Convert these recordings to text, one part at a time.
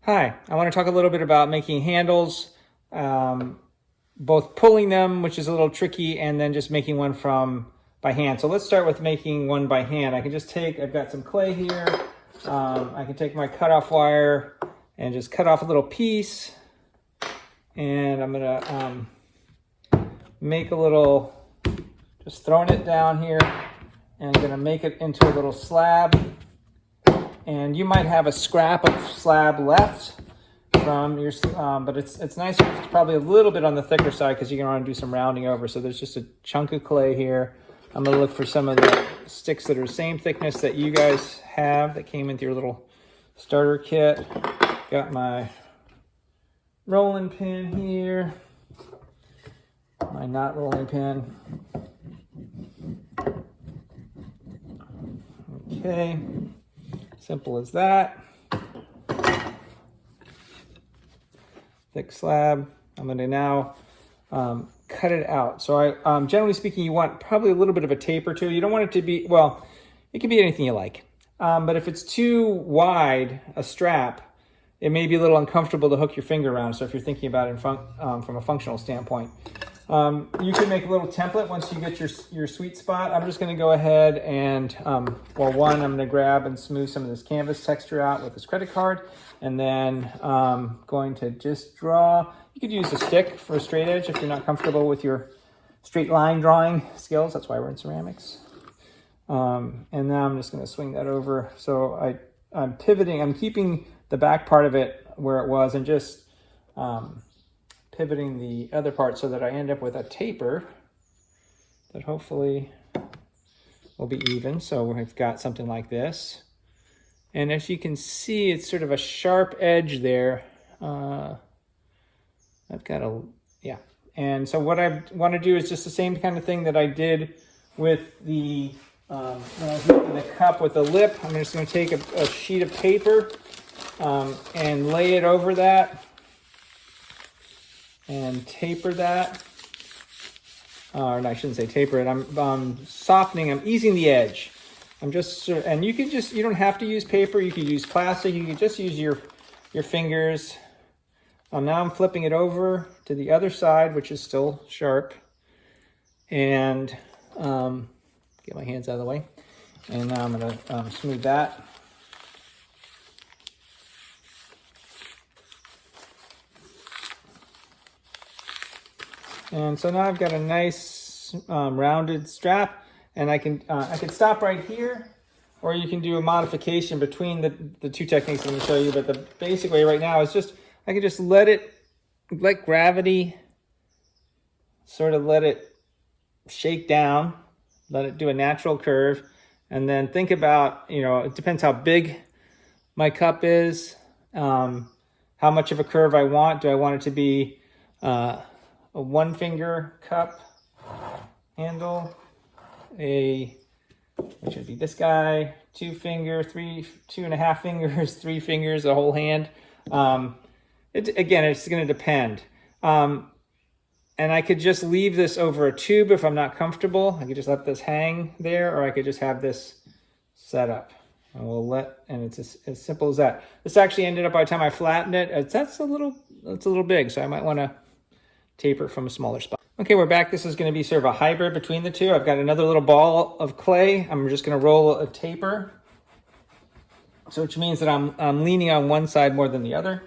Hi, I want to talk a little bit about making handles, both pulling them, which is a little tricky, and then just making one by hand. So let's start with making one by hand. I can just I've got some clay here. I can take my cutoff wire and just cut off a little piece. And I'm gonna make a little, just throwing it down here, and I'm gonna make it into a little slab. And you might have a scrap of slab left from your, but it's nicer. It's probably a little bit on the thicker side because you're gonna want to do some rounding over. So there's just a chunk of clay here. I'm gonna look for some of the sticks that are the same thickness that you guys have that came with your little starter kit. Got my rolling pin here, my knot rolling pin. Okay. Simple as that. Thick slab. I'm going to now cut it out. So generally speaking, you want probably a little bit of a taper too. You don't want it to be, well, it can be anything you like. But if it's too wide, a strap, it may be a little uncomfortable to hook your finger around. So if you're thinking about it from a functional standpoint, you can make a little template once you get your sweet spot. I'm just going to go ahead and, I'm going to grab and smooth some of this canvas texture out with this credit card. And then going to just draw. You could use a stick for a straight edge if you're not comfortable with your straight line drawing skills. That's why we're in ceramics. And now I'm just going to swing that over. So I'm pivoting. I'm keeping the back part of it where it was and just pivoting the other part so that I end up with a taper that hopefully will be even. So we've got something like this. And as you can see, it's sort of a sharp edge there. I've got yeah. And so what I want to do is just the same kind of thing that I did with the, when I was making the cup with the lip. I'm just going to take a sheet of paper and lay it over that. And taper that. Or no, I shouldn't say taper it. I'm softening. I'm easing the edge. I'm just, and you don't have to use paper. You could use plastic. You could just use your fingers. Now I'm flipping it over to the other side, which is still sharp. And get my hands out of the way. And now I'm going to smooth that. And so now I've got a nice rounded strap, and I can stop right here, or you can do a modification between the two techniques I'm going to show you. But the basic way right now is just, I can just let gravity sort of let it shake down, let it do a natural curve, and then think about, it depends how big my cup is, how much of a curve I want. Do I want it to be a one finger cup handle, which would be this guy, 2 finger, 2.5 fingers, 3 fingers, a whole hand. Again, it's going to depend. And I could just leave this over a tube if I'm not comfortable. I could just let this hang there, or I could just have this set up. And it's as simple as that. This actually ended up, by the time I flattened it, that's a little big, so I might want to taper from a smaller spot. Okay, we're back. This is going to be sort of a hybrid between the two. I've got another little ball of clay. I'm just going to roll a taper, so which means that I'm leaning on one side more than the other.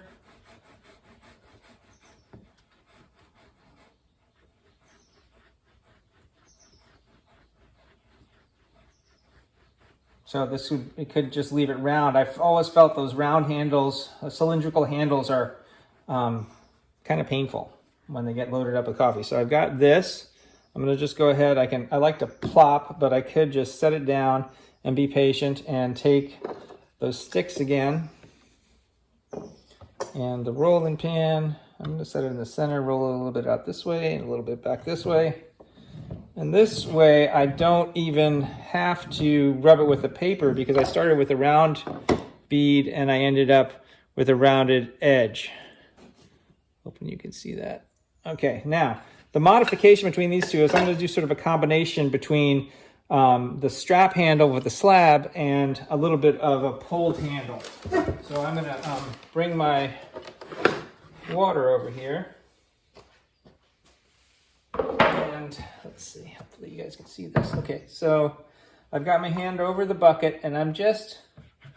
So it could just leave it round. I've always felt those round handles, cylindrical handles, are kind of painful when they get loaded up with coffee. So I've got this. I'm going to just go ahead. I like to plop, but I could just set it down and be patient and take those sticks again. And the rolling pin, I'm going to set it in the center, roll it a little bit out this way and a little bit back this way. And this way I don't even have to rub it with the paper, because I started with a round bead and I ended up with a rounded edge. Hoping you can see that. Okay, now the modification between these two is I'm going to do sort of a combination between the strap handle with the slab and a little bit of a pulled handle. So I'm gonna bring my water over here. And let's see, hopefully you guys can see this. Okay, so I've got my hand over the bucket and I'm just,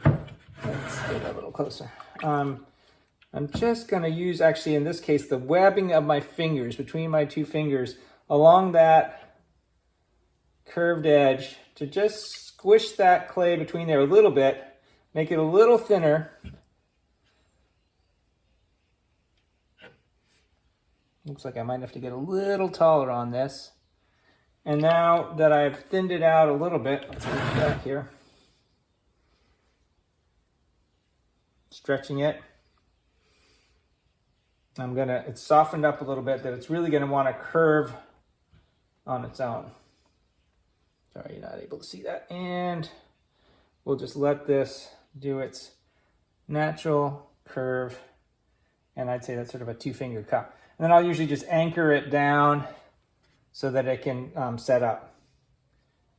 let's get a little closer. I'm just gonna use, actually in this case, the webbing of my fingers, between my two fingers, along that curved edge to just squish that clay between there a little bit, make it a little thinner. Looks like I might have to get a little taller on this. And now that I've thinned it out a little bit, let's get it back here. Stretching it. It's softened up a little bit, that it's really gonna wanna curve on its own. Sorry, you're not able to see that. And we'll just let this do its natural curve. And I'd say that's sort of a 2-finger cup. And then I'll usually just anchor it down so that it can set up.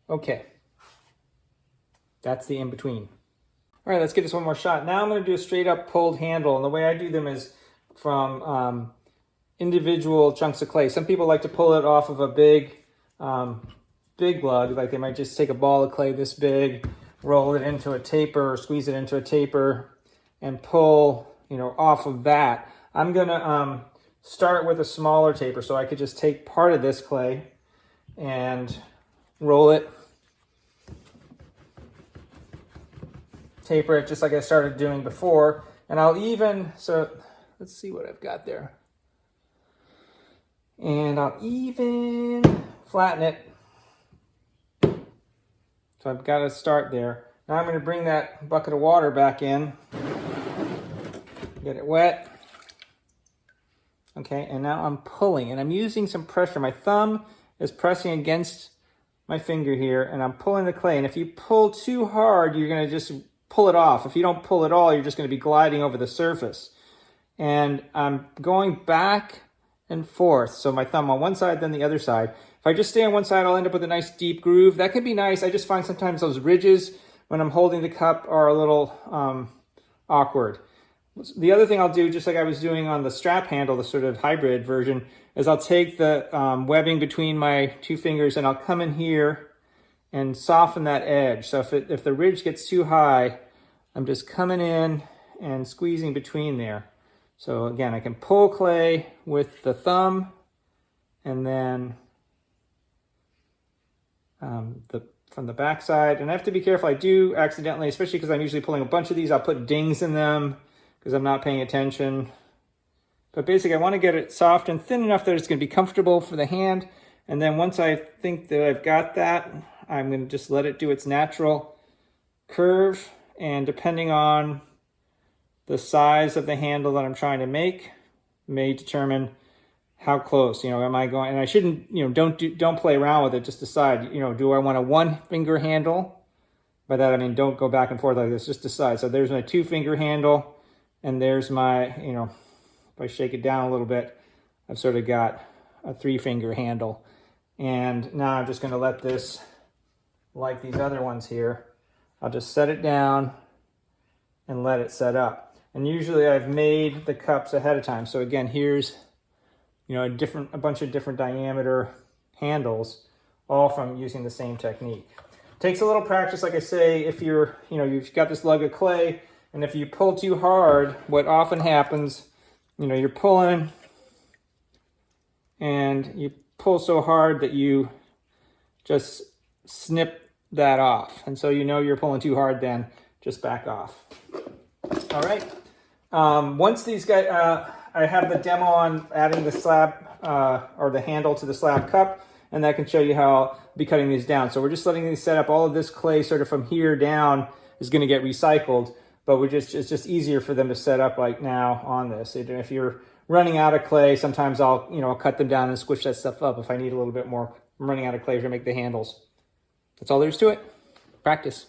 Okay, that's the in-between. All right, let's give this one more shot. Now I'm gonna do a straight up pulled handle. And the way I do them is from individual chunks of clay. Some people like to pull it off of a big lug, like they might just take a ball of clay this big, roll it into a taper or squeeze it into a taper and pull, off of that. I'm gonna start with a smaller taper, so I could just take part of this clay and roll it, taper it just like I started doing before, and so let's see what I've got there. And I'll even flatten it. So I've got to start there. Now I'm going to bring that bucket of water back in, get it wet. Okay, and now I'm pulling, and I'm using some pressure. My thumb is pressing against my finger here, and I'm pulling the clay. And if you pull too hard, you're going to just pull it off. If you don't pull at all, you're just going to be gliding over the surface. And I'm going back and forth. So my thumb on one side, then the other side. If I just stay on one side, I'll end up with a nice deep groove. That could be nice. I just find sometimes those ridges when I'm holding the cup are a little awkward. The other thing I'll do, just like I was doing on the strap handle, the sort of hybrid version, is I'll take the webbing between my two fingers and I'll come in here and soften that edge. So if the ridge gets too high, I'm just coming in and squeezing between there. So again, I can pull clay with the thumb and then from the back side. And I have to be careful. I do accidentally, especially because I'm usually pulling a bunch of these, I'll put dings in them because I'm not paying attention. But basically I want to get it soft and thin enough that it's going to be comfortable for the hand. And then once I think that I've got that, I'm going to just let it do its natural curve. And depending on the size of the handle that I'm trying to make may determine how close, am I going, and I shouldn't, don't play around with it, just decide, do I want a 1-finger handle? By that I mean don't go back and forth like this, just decide. So there's my 2-finger handle, and there's my, if I shake it down a little bit, I've sort of got a 3-finger handle. And now I'm just gonna let this, like these other ones here, I'll just set it down and let it set up. And usually I've made the cups ahead of time. So again, here's, a bunch of different diameter handles, all from using the same technique. Takes a little practice, like I say, if you've got this lug of clay, and if you pull too hard, what often happens, you're pulling, and you pull so hard that you just snip that off. And so you're pulling too hard, then just back off. All right. Once these guys, I have the demo on adding the slab or the handle to the slab cup, and that can show you how I'll be cutting these down. So we're just letting these set up. All of this clay sort of from here down is going to get recycled, but it's just easier for them to set up right now on this. If you're running out of clay, sometimes I'll cut them down and squish that stuff up if I need a little bit more. I'm running out of clay to make the handles. That's all there is to it. Practice.